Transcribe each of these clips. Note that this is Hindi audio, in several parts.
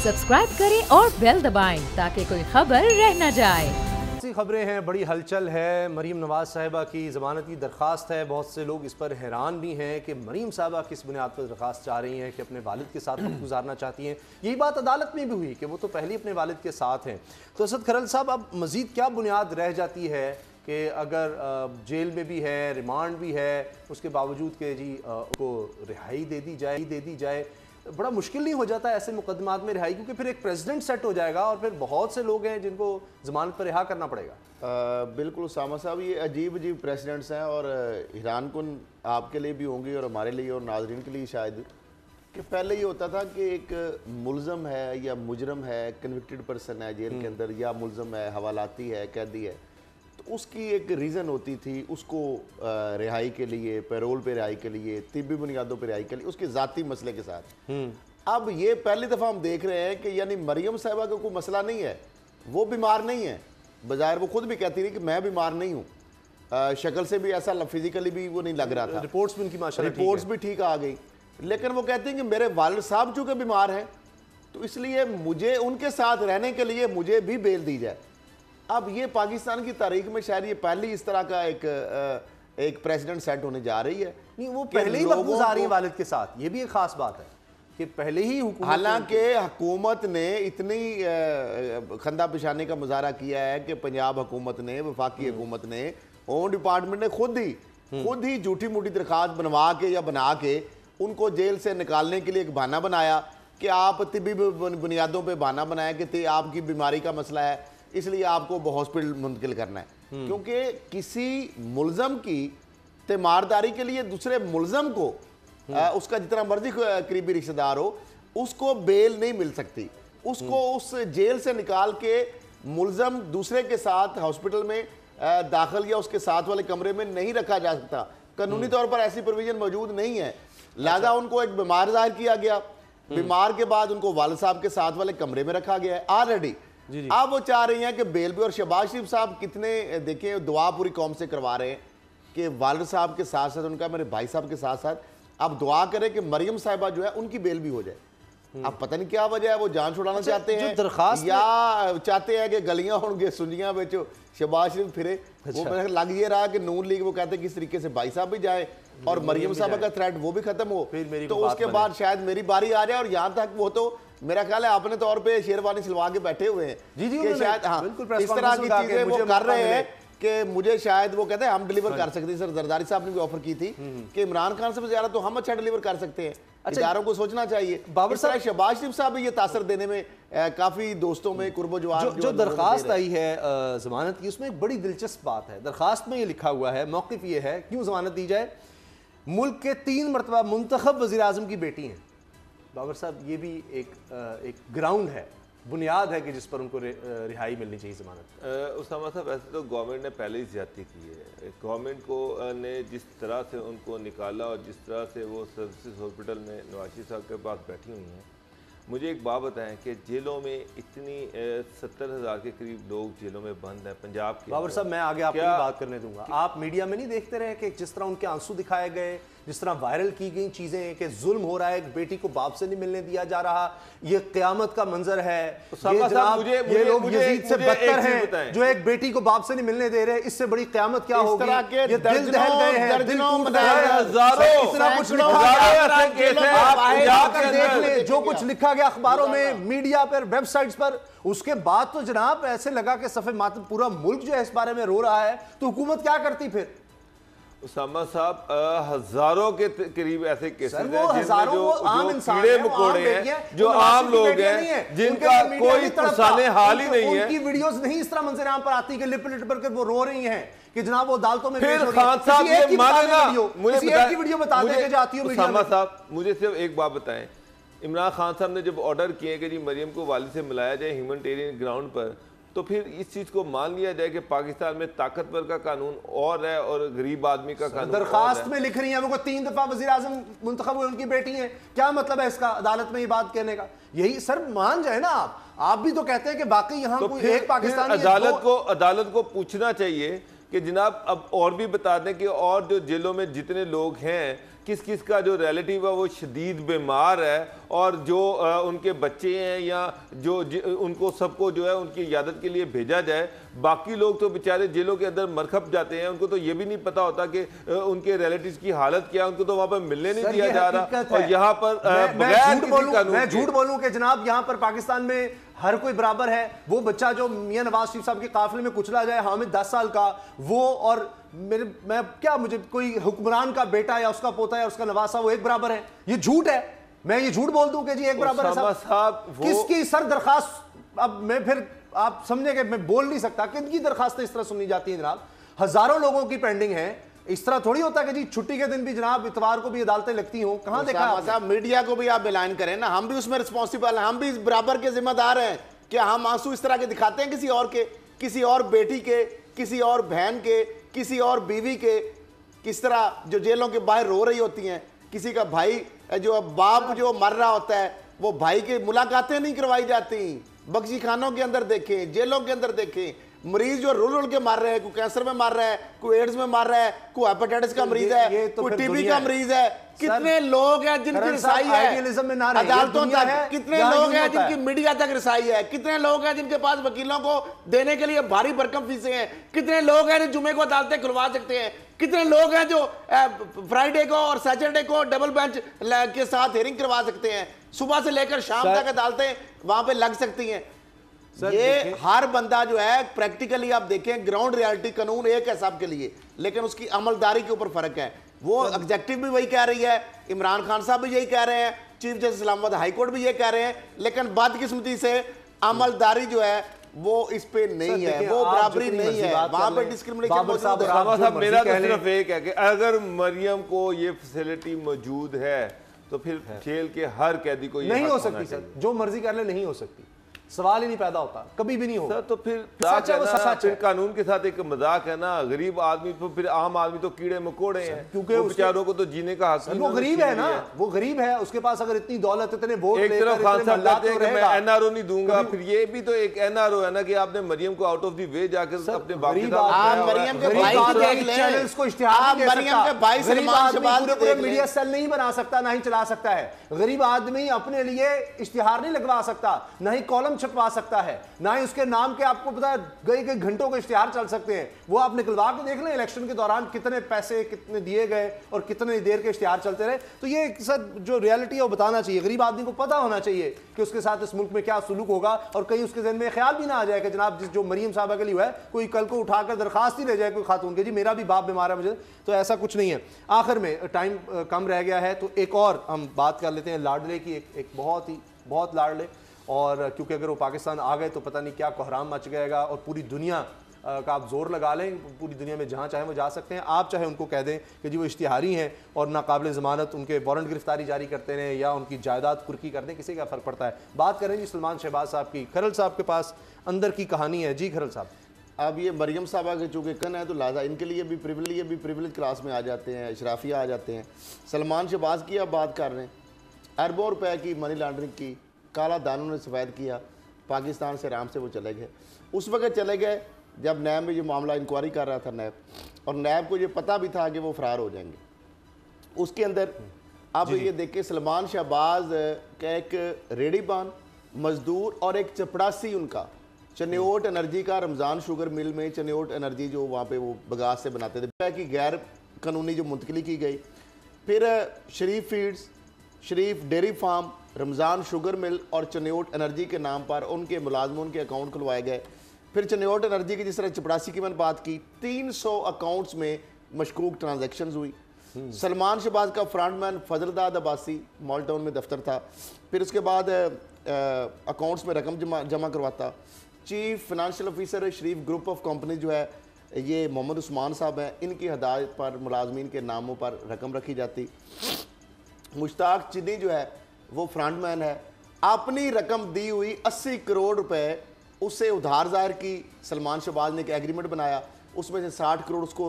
सब्सक्राइब करें और बेल दबाएं ताकि कोई खबर रह न जाए। खबरें हैं, बड़ी हलचल है। मरीम नवाज साहिबा की ज़मानत की दरख्वास्त है। बहुत से लोग इस पर हैरान भी हैं कि मरीम साहिबा किस बुनियाद पर दरख्वास्त चाह रही हैं कि अपने वालिद के साथ वक्त गुजारना चाहती हैं। यही बात अदालत में भी हुई कि वो तो पहले ही अपने वालिद के साथ हैं। तो असद खरल साहब, अब मज़ीद क्या बुनियाद रह जाती है कि अगर जेल में भी है, रिमांड भी है, उसके बावजूद कि जी को रिहाई दे दी जाए, बड़ा मुश्किल नहीं हो जाता ऐसे मुकदमात में रिहाई? क्योंकि फिर एक प्रेसिडेंट सेट हो जाएगा और फिर बहुत से लोग हैं जिनको ज़मानत पर रिहा करना पड़ेगा। बिल्कुल उसामा साहब, ये अजीब अजीब प्रेसिडेंट्स हैं और हैरान कुन आपके लिए भी होंगी और हमारे लिए और नाजरीन के लिए शायद, कि पहले ये होता था कि एक मुलज़म है या मुजरम है, कन्विक्टेड पर्सन है जेल के अंदर, या मुलज़म है, हवालाती है, कैदी है, तो उसकी एक रीज़न होती थी उसको रिहाई के लिए, पैरोल पे रिहाई के लिए, तिब्बी बुनियादों पे रिहाई के लिए, उसके ज़ाती मसले के साथ। अब ये पहली दफ़ा हम देख रहे हैं कि यानी मरियम साहिबा का कोई मसला नहीं है, वो बीमार नहीं है, बजाय वो खुद भी कहती रही कि मैं बीमार नहीं हूँ, शक्ल से भी ऐसा फिजिकली भी वो नहीं लग रहा था, रिपोर्ट्स भी उनकी माशाल्लाह रिपोर्ट्स भी ठीक आ गई, लेकिन वो कहती हैं कि मेरे वालिद साहब चूँकि बीमार हैं तो इसलिए मुझे उनके साथ रहने के लिए मुझे भी बेल दी जाए। अब ये पाकिस्तान की तारीख में शायद ये पहली इस तरह का एक प्रेसिडेंट सेट होने जा रही है। नहीं, वो पहले ही वक्त गुजारी है वालिद के साथ, ये भी एक खास बात है कि पहले ही हुकूमत, हालांकि हुकूमत ने इतनी खंदा पिशाने का मुजाहरा किया है कि पंजाब हुकूमत ने, वफाकी हुकूमत ने, होम डिपार्टमेंट ने खुद ही झूठी मूठी दरखास्त बनवा के या बना के उनको जेल से निकालने के लिए एक बहाना बनाया कि आप तिब्बी बुनियादों पर बहाना बनाया कि आपकी बीमारी का मसला है इसलिए आपको हॉस्पिटल मुंतकिल करना है। क्योंकि किसी मुलजम की तीमारदारी के लिए दूसरे मुलजम को उसका जितना मर्जी करीबी रिश्तेदार हो उसको बेल नहीं मिल सकती, उसको उस जेल से निकाल के मुलजम दूसरे के साथ हॉस्पिटल में दाखिल या उसके साथ वाले कमरे में नहीं रखा जा सकता। कानूनी तौर पर ऐसी प्रोविजन मौजूद नहीं है, लिहाजा उनको एक बीमार जाहिर किया गया, बीमार के बाद उनको वालिद साहब के साथ वाले कमरे में रखा गया है ऑलरेडी। अब वो चाह रही हैं कि बेल भी, और शहबाज शरीफ साहब कितने देखें दुआ पूरी कौम से करवा रहे हैं कि वालिद साहब के साथ साथ उनका मेरे भाई साहब के साथ साथ आप दुआ करें कि मरियम साहिबा जो है उनकी बेल भी हो जाए। अब पता नहीं क्या वजह है, वो जान छुड़ाना चाहते हैं या चाहते हैं कि गलियां होंगे सुनियां बेच शहबाज शरीफ फिरे। वो लग ये रहा कि नून लीग वो कहते हैं किस तरीके से भाई साहब भी जाए और मरियम साहिबा का थ्रेट वो भी खत्म हो, तो उसके बाद शायद मेरी बारी आ जाए। और यहाँ तक वो तो मेरा ख्याल है अपने तौर पे शेरवानी सिलवा के बैठे हुए हैं कि शायद इस तरह की चीजें वो कर रहे हैं कि मुझे शायद वो कहते हैं हम डिलीवर कर सकते हैं। सर जरदारी साहब ने भी ऑफर की थी कि इमरान खान से ज्यादा तो हम अच्छा डिलीवर कर सकते हैं। इदारों को सोचना चाहिए। बाबर साहब, शहबाज शरीफ साहब भी ये तासर देने में काफी दोस्तों में कुर्बो जवान जो दरखास्त आई है जमानत की, उसमें एक बड़ी दिलचस्प बात है। दरखास्त में ये लिखा हुआ है, मौक़िफ़ ये है क्यों जमानत दी जाए, मुल्क के 3 मरतबा मुंतखब वज़ीर आज़म की बेटी हैं। बाबर साहब, ये भी एक ग्राउंड है, बुनियाद है कि जिस पर उनको रिहाई मिलनी चाहिए जमानत। उसामा साहब, ऐसे तो गवर्नमेंट ने पहले ही ज्यादती की है। गवर्नमेंट को ने जिस तरह से उनको निकाला और जिस तरह से वो सर्विसेज हॉस्पिटल में नवाशी साहब के पास बैठी हुई हैं, मुझे एक बात बताएं कि जेलों में इतनी 70,000 के करीब लोग जेलों में बंद हैं पंजाब के। बाबर साहब, मैं आगे आपकी बात करने दूंगा। आप मीडिया में नहीं देखते रहे कि जिस तरह उनके आंसू दिखाए गए, जिस तरह वायरल की गई चीजें कि जुल्म हो रहा है, एक बेटी को बाप से नहीं मिलने दिया जा रहा, ये क़यामत का मंजर है, ये लोग यजीद से बदतर हैं जो एक बेटी को बाप से नहीं मिलने दे रहे, इससे बड़ी क़यामत क्या होगी? ये दिल दहल गए हैं, जो कुछ लिखा गया अखबारों में, मीडिया पर, वेबसाइट्स पर, उसके बाद तो जनाब ऐसे लगा कि सफे मातम पूरा मुल्क जो है इस बारे में रो रहा है, तो हुकूमत क्या करती फिर? उसामा साहब, हजारों के करीब ऐसे केसेस हैं जिनमें जो कीड़े मकोड़े हैं, जो आम लोग हैं, जिनका कोई पुरसाने हाल ही नहीं है। उनकी वीडियोस नहीं इस तरह मंजर आम पर आती कि लिप लिप पर वो रो रही हैं कि जनाब वो अदालतों में फिर खान साहब ये मानेगा, मुझे वीडियो बता दें कि जाती हो। उसामा साहब, मुझे सिर्फ एक बात बताएं, इमरान खान साहब ने जब ऑर्डर किए कि जी मरियम को वालिद से मिलाया जाए ह्यूमैनिटेरियन ग्राउंड पर, तो फिर इस चीज को मान लिया जाए कि पाकिस्तान में ताकतवर का कानून और है और गरीब आदमी का कानून। दरखास्त में लिख रही है वो 3 दफा वजीर आजम मुंतखब हुए, उनकी बेटी है, क्या मतलब है इसका अदालत में ये बात कहने का? यही सर मान जाए ना आप भी तो कहते हैं कि बाकी यहाँ तो कोई एक पाकिस्तानी अदालत को पूछना चाहिए कि जनाब अब और भी बता दें कि और जो जेलों में जितने लोग हैं किस किस का जो रिलेटिव है वो शदीद बीमार है और जो उनके बच्चे हैं या जो उनको सबको जो है उनकी इयादत के लिए भेजा जाए। बाकी लोग तो बेचारे जेलों के अंदर मरखप जाते हैं, उनको तो ये भी नहीं पता होता कि उनके रिलेटिव्स की हालत क्या है, उनको तो वहां पर मिलने नहीं दिया जा रहा। और यहाँ पर मैं झूठ बोलूं कि जनाब यहाँ पर पाकिस्तान में हर कोई बराबर है। वो बच्चा जो मियां नवाज शरीफ साहब के काफिले में कुचला जाए, हामिद 10 साल का, वो और मैं क्या, मुझे कोई हुक्मरान का बेटा या उसका पोता या उसका नवासा, वो एक बराबर है? ये झूठ है। मैं ये झूठ बोल दूं कि जी एक बराबर है साहब? किसकी सर दरखास्त, अब मैं फिर आप समझे कि मैं बोल नहीं सकता, किनकी दरखास्तें इस तरह सुनी जाती हैं जनाब? हजारों लोगों की पेंडिंग है। इस तरह थोड़ी होता है कि जी छुट्टी के दिन भी जनाब इतवार को भी अदालतें लगती हों। कहां देखा साहब? मीडिया को भी आप बिलाइन करें ना, हम भी उसमें रिस्पॉन्सिबल हैं, हम भी इस बराबर के जिम्मेदार हैं। क्या हम आंसू इस तरह के दिखाते हैं किसी और के, किसी और बेटी के, किसी और बहन के, किसी और बीवी के? किस तरह जो जेलों के बाहर रो रही होती हैं, किसी का भाई जो बाप जो मर रहा होता है वो भाई की मुलाकातें नहीं करवाई जाती। बख्शी खानों के अंदर देखें, जेलों के अंदर देखें, मरीज जो रुल रुल के मार रहे हैं, कोई कैंसर में मार रहा है, कोई एड्स में मार रहा है, कोई हेपेटाइटिस का मरीज है, कोई टीबी का मरीज है। कितने लोग हैं जिनकी रिसाई है अदालतों तक, कितने लोग हैं जिनकी मीडिया तक रिसाई है, कितने लोग हैं जिनके पास वकीलों को देने के लिए भारी भरकम फीसें हैं, कितने लोग हैं जो जुमे को अदालतें खुलवा सकते हैं, कितने लोग हैं जो फ्राइडे को और सैटरडे को डबल बेंच के साथ हियरिंग करवा सकते हैं, सुबह से लेकर शाम तक अदालतें वहां पे लग सकती हैं। ये हर बंदा जो है प्रैक्टिकली आप देखें, ग्राउंड रियलिटी कानून एक है सबके लिए, लेकिन उसकी अमलदारी के ऊपर फर्क है। वो एग्जेक्टिव भी वही कह रही है, इमरान खान साहब भी यही कह रहे हैं, chief justice Islamabad high court भी ये कह रहे हैं, लेकिन बदकिस्मती से अमलदारी जो है वो इस पे नहीं है, वो बराबरी नहीं है, वहां पे डिस्क्रिमिनेशन मौजूद है। मेरा तो सिर्फ एक है कि अगर मरियम को ये फैसिलिटी मौजूद है तो फिर जेल के हर कैदी को ये नहीं हो सकती सर, जो मर्जी कर ले नहीं हो सकती, सवाल ही नहीं पैदा होता, कभी भी नहीं होगा। तो फिर सच है, वो सच है। कानून के साथ एक मजाक है ना। गरीब आदमी तो फिर आम आदमी तो कीड़े मकोड़े हैं, क्योंकि बेचारों को तो जीने का हक वो गरीब है ना, वो गरीब है, उसके पास अगर इतनी दौलत, इतने वोट, एक तरफ खान साहब कहते हैं कि मैं एनआरओ नहीं दूंगा, फिर ये भी तो एक एनआरओ है ना कि आपने मरियम को आउट ऑफ द वे जाकर अपने बाप के साथ मरियम के भाई को देख लें, चैनल्स को इश्तिहार नहीं दे सकता, मरियम के भाई सलमान शहबाज पूरे मीडिया सेल नहीं बना सकता, ना ही चला सकता है। गरीब आदमी अपने लिए इश्तिहार नहीं लगवा सकता, ना ही कॉलम छपवा सकता है, ना ही उसके नाम के आपको पता है कई घंटों के इश्तिहार चल सकते हैं। वो आप निकलवा के देख लें इलेक्शन के दौरान कितने पैसे कितने दिए गए और कितने देर के इश्तिहार चलते रहे। तो ये सर जो रियलिटी है वो बताना चाहिए, गरीब आदमी को पता होना चाहिए कि उसके साथ इस मुल्क में क्या सुलूक होगा, और कहीं उसके जहन में ख्याल भी ना आ जाए कि जनाब जिस जो मरियम साहबा के लिए है कोई कल को उठाकर दरखास्त ही ले जाए कोई खातून के, जी मेरा भी बाप बीमार है मुझे, तो ऐसा कुछ नहीं है। आखिर में टाइम कम रह गया है तो एक और हम बात कर लेते हैं लाडले की, एक बहुत लाडले, और क्योंकि अगर वो पाकिस्तान आ गए तो पता नहीं क्या कोहराम मच जाएगा और पूरी दुनिया का आप जोर लगा लें, पूरी दुनिया में जहाँ चाहे वो जा सकते हैं। आप चाहे उनको कह दें कि जी वो इश्तिहारी हैं और नाकाबिल ज़मानत उनके वारंट गिरफ्तारी जारी करते रहें या उनकी जायदाद कुर्की कर दें, किसी का फ़र्क पड़ता है। बात करें जी सलमान शहबाज साहब की। खरल साहब के पास अंदर की कहानी है। जी खरल साहब। अब ये मरियम साहबा के चूँकि कन है तो लाजा इनके लिए भी प्रिविलेज क्लास में आ जाते हैं, अशराफिया आ जाते हैं। सलमान शहबाज की आप बात कर रहे हैं, अरबों रुपए की मनी लॉन्ड्रिंग की, काला दानों ने सफ़ेद किया, पाकिस्तान से आराम से वो चले गए। उस वक्त चले गए जब नैब में ये मामला इंक्वायरी कर रहा था नैब, और नैब को ये पता भी था कि वो फरार हो जाएंगे। उसके अंदर अब ये देखें सलमान शहबाज का एक रेडीबान मजदूर और एक चपड़ासी उनका चनियोट एनर्जी का रमज़ान शुगर मिल में चनियोट एनर्जी जो वहाँ पे वो बगास से बनाते थे कि गैर कानूनी जो मुंतकली की गई। फिर Sharif feeds, Sharif dairy farm, Ramzan sugar mill और चनियोट एनर्जी के नाम पर उनके मुलाजमों के अकाउंट खुलवाए गए। फिर चनियोट एनर्जी की जिस तरह चपड़ासी की मैंने बात की, 300 अकाउंट्स में मशकूक ट्रांजैक्शंस हुई। सलमान शहबाज का frontman Fazaldad Abbasi mall town में दफ्तर था। फिर उसके बाद अकाउंट्स में रकम जमा करवाता। Chief financial officer Sharif group of company जो है ये मोहम्मद उस्मान साहब हैं, इनकी हदायत पर मुलाजमीन के नामों पर रकम रखी जाती। मुश्ताक चिन्नी जो है वो फ्रंटमैन है, अपनी रकम दी हुई 80 करोड़ रुपए उससे उधार ज़ाहिर की। सलमान शहबाज ने एक एग्रीमेंट बनाया, उसमें से 60 करोड़ उसको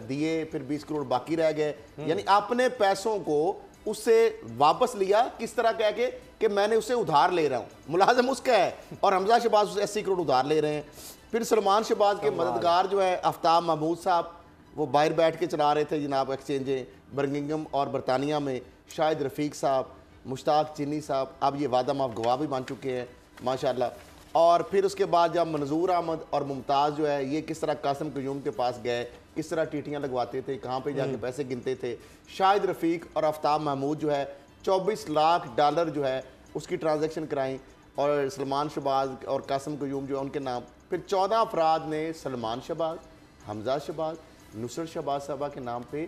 दिए, फिर 20 करोड़ बाकी रह गए। यानी अपने पैसों को उससे वापस लिया, किस तरह कह के कि मैंने उससे उधार ले रहा हूँ, मुलाजम उसका है, और हमजा शहबाज उससे 80 करोड़ उधार ले रहे हैं। फिर सलमान शहबाज के मददगार जो है आफ्ताब महमूद साहब, वो बाहर बैठ के चला रहे थे जनाब एक्सचेंजें बर्मिंघम और बरतानिया में। शाहिद रफ़ीक साहब, मुश्ताक चीनी साहब, अब ये वादा माफ गवाह भी बन चुके हैं माशाल्लाह। और फिर उसके बाद जब मंजूर अहमद और मुमताज़ जो है ये किस तरह कासिम क़यूम के पास गए, किस तरह टीटियाँ लगवाते थे, कहाँ पे जाके पैसे गिनते थे। शाहिद रफ़ीक और आफ्ताब महमूद जो है 24 लाख डॉलर जो है उसकी ट्रांजेक्शन कराई और सलमान शहबाज और कासिम क़यूम जो है उनके नाम। फिर 14 अफराद ने सलमान शहबाज, हमजा शहबाज, नुसरत शहबाज साहबा के नाम पे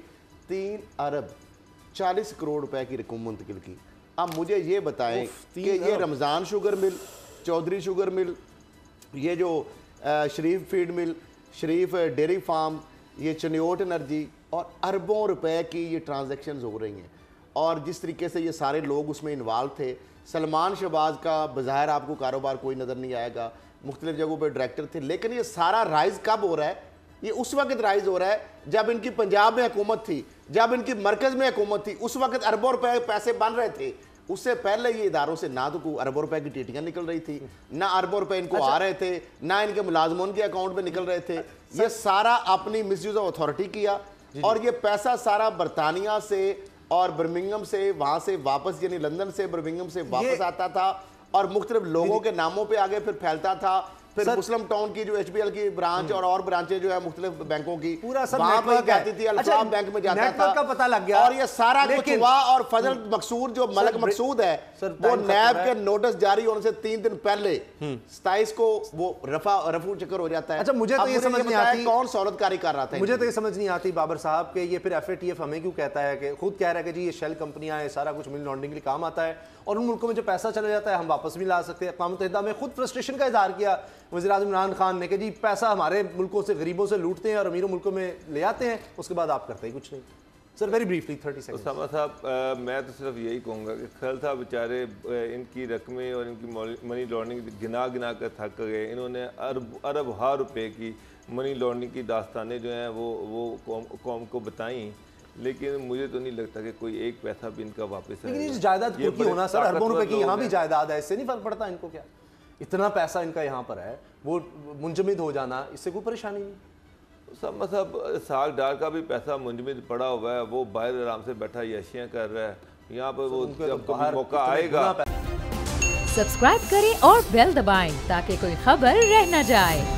3 अरब 40 करोड़ रुपए की रकम मुंतकिल की। अब मुझे ये बताएं कि ये Ramzan sugar mill, Chaudhry sugar mill, ये जो Sharif feed mill, Sharif dairy farm, ये चनियोट एनर्जी और अरबों रुपए की ये ट्रांजैक्शंस हो रही हैं। और जिस तरीके से ये सारे लोग उसमें इन्वॉल्व थे, सलमान शहबाज का बज़ाहिर आपको कारोबार कोई नज़र नहीं आएगा, मुख्तलिफ जगहों पर डायरेक्टर थे, लेकिन ये सारा राइज कब हो रहा है? ये उस वक्त राइज हो रहा है जब इनकी पंजाब में हुकूमत थी, जब इनकी मरकज़ में हुकूमत थी, उस वक्त अरबों रुपए पैसे बन रहे थे। उससे पहले ये इदारों से ना तो अरबों रुपए की टीटियां निकल रही थी, ना अरबों रुपए इनको आ रहे थे, ना इनके मुलाजमों के अकाउंट में निकल रहे थे। ये सारा अपनी मिसयूज ऑफ अथॉरिटी किया और ये पैसा सारा बरतानिया से और बर्मिंघम से वहां से वापस, यानी लंदन से बर्मिंघम से वापस आता था और मुख्तलिफ लोगों के नामों पे आगे फिर फैलता था। फिर मुस्लिम टाउन की जो HBL की ब्रांच और ब्रांचें जो है मुख्तलिफ बैंकों की, पूरा सब वहां पे जाती थी, अच्छा, अल्फाम बैंक में जाता था, का पता लग गया और ये सारा कुछ हुआ। और फजल मकसूद जो मलक मकसूद है वो नैब के नोटिस जारी होने से 3 दिन पहले 27 को वो रफू चक्कर हो जाता है। अच्छा, मुझे तो ये समझ नहीं आती कौन सहूलतकारी कर रहा था। मुझे तो ये समझ नहीं आती बाबर साहब के ये फिर FATF हमें क्यों कहता है कि खुद कह रहा है कि जी ये शेल कंपनियां हैं, सारा कुछ मनी लॉन्ड्रिंग के लिए काम आता है और उन मुल्कों में जो पैसा चला जाता है हम वापस भी ला सकते हैं। अक़वाम मुत्तहिदा में खुद फ्रस्ट्रेशन का इजहार किया वज़ीर-ए-आज़म इमरान खान ने कि जी पैसा हमारे मुल्कों से, गरीबों से लूटते हैं और अमीरों मुल्कों में ले आते हैं, उसके बाद आप करते ही कुछ नहीं। Sir very briefly 30 second. Usama sahab, मैं तो सिर्फ यही कहूँगा कि खैल साहब बेचारे इनकी रकमें और इनकी मनी लॉन्ड्रिंग गिना गिना कर थक गए। इन्होंने अरब हार रुपए की मनी लॉन्ड्रिंग की दास्तानें जो हैं वो कौम को बताई, लेकिन मुझे तो नहीं लगता कि कोई एक पैसा भी इनका वापस है। लेकिन जायदाद की होना सर, अरबों रुपए की यहाँ भी जायदाद है, इससे नहीं फर्क पड़ता इनको। क्या इतना पैसा इनका यहाँ पर है, वो मुंजमद हो जाना, इससे कोई परेशानी नहीं। सब मतलब साग डाल का भी पैसा मुंजमद पड़ा हुआ है, वो बाहर आराम से बैठा याशियाँ कर रहा है, यहाँ पर वो जब कभी मौका आएगा। सब्सक्राइब करें और बेल दबाएं ताकि कोई खबर रह न जाए।